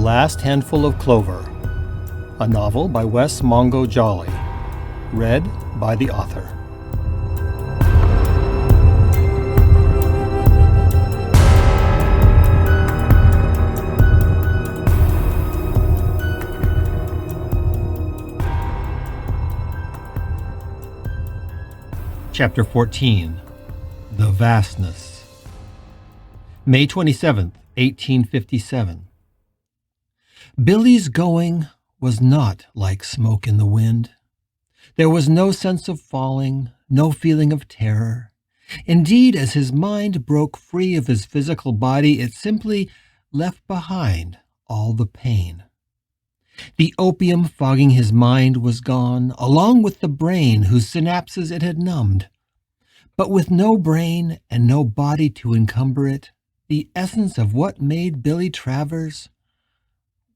Last Handful of Clover, a novel by Wess Mongo Jolley, read by the author. Chapter 14, The Vastness. May 27th, 1857. Billy's going was not like smoke in the wind. There was no sense of falling, no feeling of terror. Indeed, as his mind broke free of his physical body, it simply left behind all the pain. The opium fogging his mind was gone, along with the brain whose synapses it had numbed. But with no brain and no body to encumber it, the essence of what made Billy Travers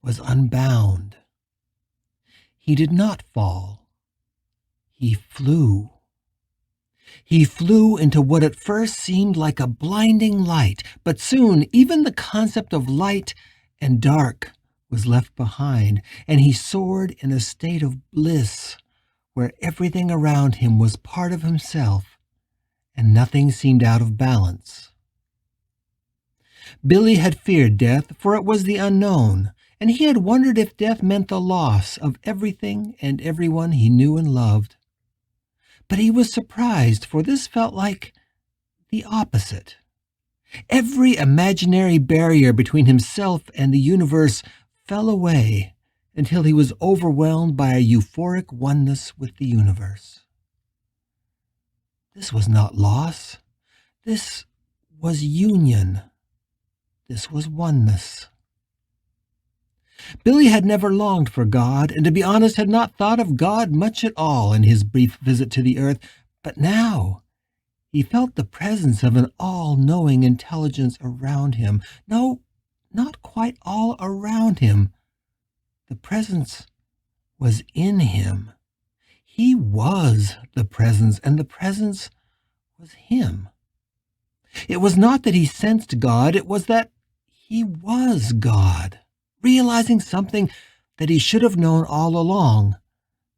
was unbound. He did not fall. He flew. He flew into what at first seemed like a blinding light, but soon even the concept of light and dark was left behind, and he soared in a state of bliss where everything around him was part of himself and nothing seemed out of balance. Billy had feared death, for it was the unknown, and he had wondered if death meant the loss of everything and everyone he knew and loved. But he was surprised, for this felt like the opposite. Every imaginary barrier between himself and the universe fell away until he was overwhelmed by a euphoric oneness with the universe. This was not loss. This was union. This was oneness. Billy had never longed for God, and to be honest, had not thought of God much at all in his brief visit to the earth. But now he felt the presence of an all-knowing intelligence around him. No, not quite all around him. The presence was in him. He was the presence, and the presence was him. It was not that he sensed God, it was that he was God, realizing something that he should have known all along,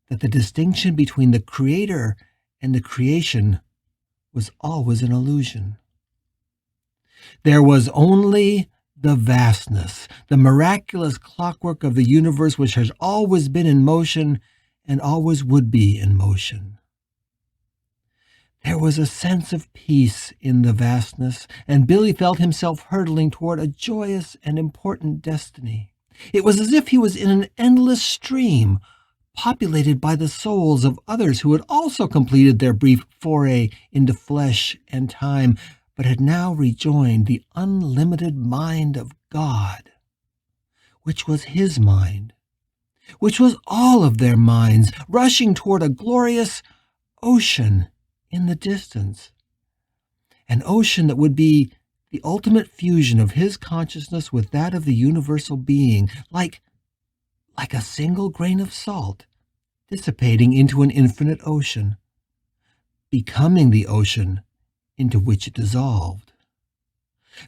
that the distinction between the Creator and the creation was always an illusion. There was only the vastness, the miraculous clockwork of the universe which has always been in motion and always would be in motion. There was a sense of peace in the vastness, and Billy felt himself hurtling toward a joyous and important destiny. It was as if he was in an endless stream, populated by the souls of others who had also completed their brief foray into flesh and time, but had now rejoined the unlimited mind of God, which was his mind, which was all of their minds, rushing toward a glorious ocean in the distance, an ocean that would be the ultimate fusion of his consciousness with that of the universal being, like a single grain of salt dissipating into an infinite ocean, becoming the ocean into which it dissolved.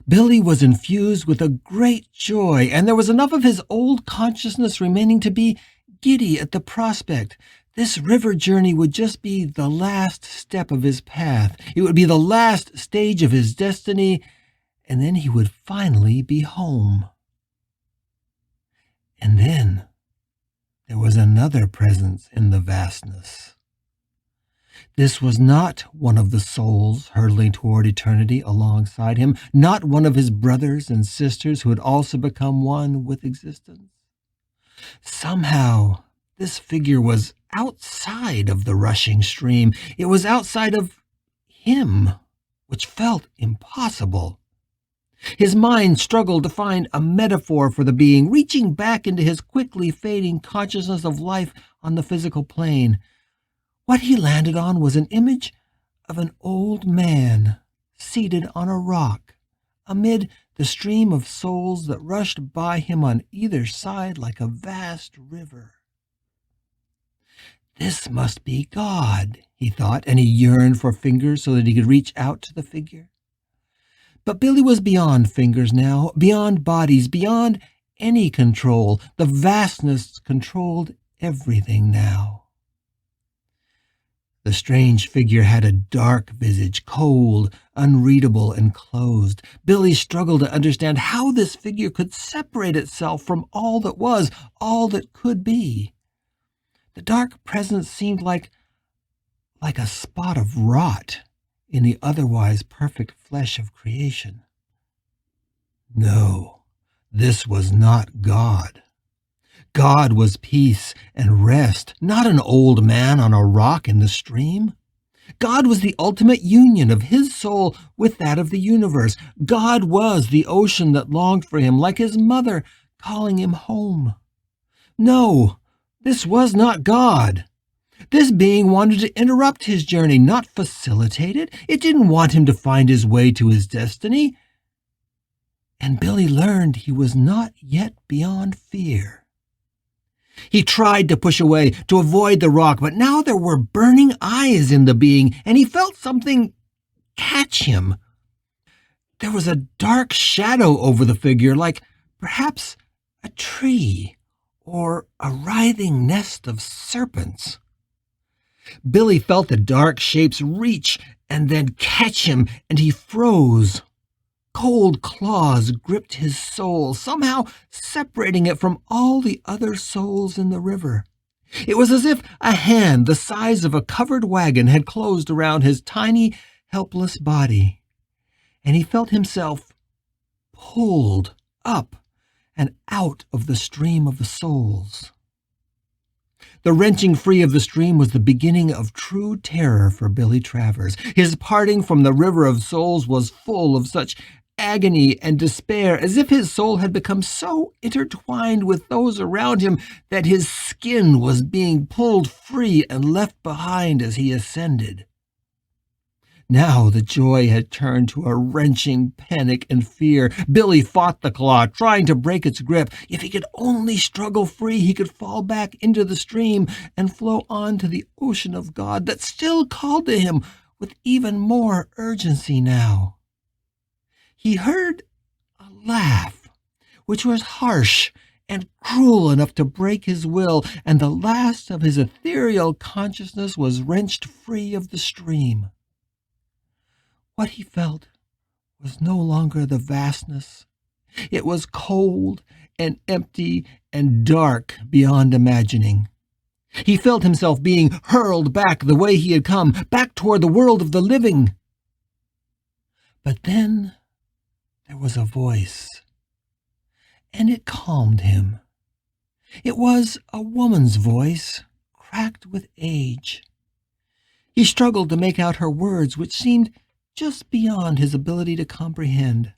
Billy was infused with a great joy, and there was enough of his old consciousness remaining to be giddy at the prospect. This river journey would just be the last step of his path. It would be the last stage of his destiny, and then he would finally be home. And then there was another presence in the vastness. This was not one of the souls hurtling toward eternity alongside him, not one of his brothers and sisters who had also become one with existence. Somehow, this figure was outside of the rushing stream. It was outside of him, which felt impossible. His mind struggled to find a metaphor for the being, reaching back into his quickly fading consciousness of life on the physical plane. What he landed on was an image of an old man seated on a rock amid the stream of souls that rushed by him on either side like a vast river. This must be God, he thought, and he yearned for fingers so that he could reach out to the figure. But Billy was beyond fingers now, beyond bodies, beyond any control. The vastness controlled everything now. The strange figure had a dark visage, cold, unreadable, and closed. Billy struggled to understand how this figure could separate itself from all that was, all that could be. The dark presence seemed like a spot of rot in the otherwise perfect flesh of creation. No, this was not God. God was peace and rest, not an old man on a rock in the stream. God was the ultimate union of his soul with that of the universe. God was the ocean that longed for him, like his mother calling him home. No, this was not God. This being wanted to interrupt his journey, not facilitate it. It didn't want him to find his way to his destiny. And Billy learned he was not yet beyond fear. He tried to push away, to avoid the rock, but now there were burning eyes in the being, and he felt something catch him. There was a dark shadow over the figure, like perhaps a tree or a writhing nest of serpents. Billy felt the dark shapes reach and then catch him, and he froze. Cold claws gripped his soul, somehow separating it from all the other souls in the river. It was as if a hand the size of a covered wagon had closed around his tiny, helpless body, and he felt himself pulled up and out of the stream of the souls. The wrenching free of the stream was the beginning of true terror for Billy Travers. His parting from the river of souls was full of such agony and despair, as if his soul had become so intertwined with those around him that his skin was being pulled free and left behind as he ascended. Now the joy had turned to a wrenching panic and fear. Billy fought the claw, trying to break its grip. If he could only struggle free, he could fall back into the stream and flow on to the ocean of God that still called to him with even more urgency now. He heard a laugh, which was harsh and cruel enough to break his will, and the last of his ethereal consciousness was wrenched free of the stream. What he felt was no longer the vastness. It was cold and empty and dark beyond imagining. He felt himself being hurled back the way he had come, back toward the world of the living. But then there was a voice, and it calmed him. It was a woman's voice, cracked with age. He struggled to make out her words, which seemed just beyond his ability to comprehend.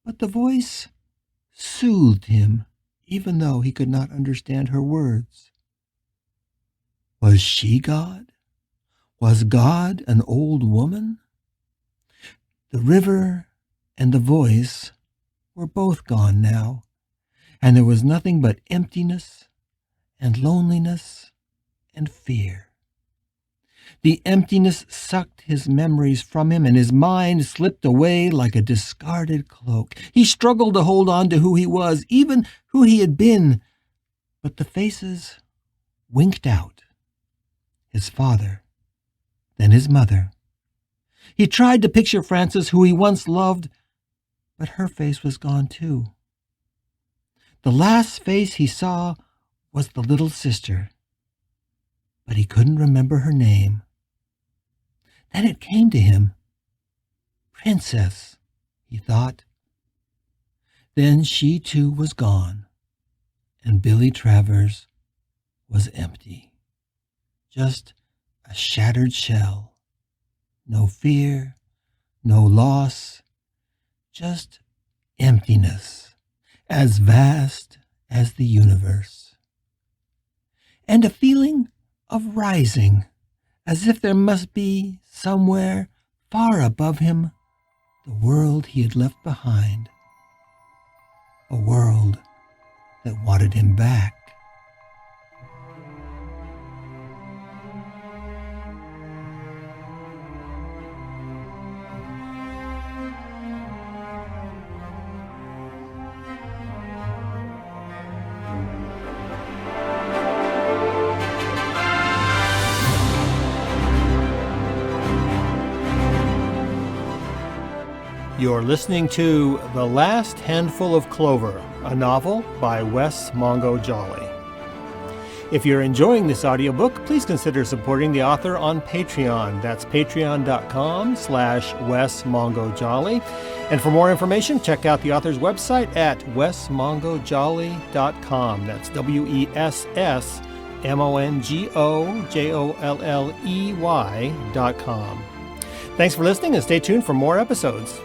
But the voice soothed him, even though he could not understand her words. Was she God? Was God an old woman? The river and the voice were both gone now, and there was nothing but emptiness and loneliness and fear. The emptiness sucked his memories from him, and his mind slipped away like a discarded cloak. He struggled to hold on to who he was, even who he had been, but the faces winked out. His father, then his mother. He tried to picture Frances, who he once loved, but her face was gone too. The last face he saw was the little sister, but he couldn't remember her name. Then it came to him. Princess, he thought. Then she too was gone, and Billy Travers was empty. Just a shattered shell. No fear, no loss, just emptiness, as vast as the universe. And a feeling of rising, as if there must be, somewhere far above him, the world he had left behind. A world that wanted him back. You're listening to The Last Handful of Clover, a novel by Wess Mongo Jolley. If you're enjoying this audiobook, please consider supporting the author on Patreon. That's patreon.com/Wess Mongo Jolley. And for more information, check out the author's website at wessmongojolley.com. That's WESSMONGOJOLLEY.com. Thanks for listening and stay tuned for more episodes.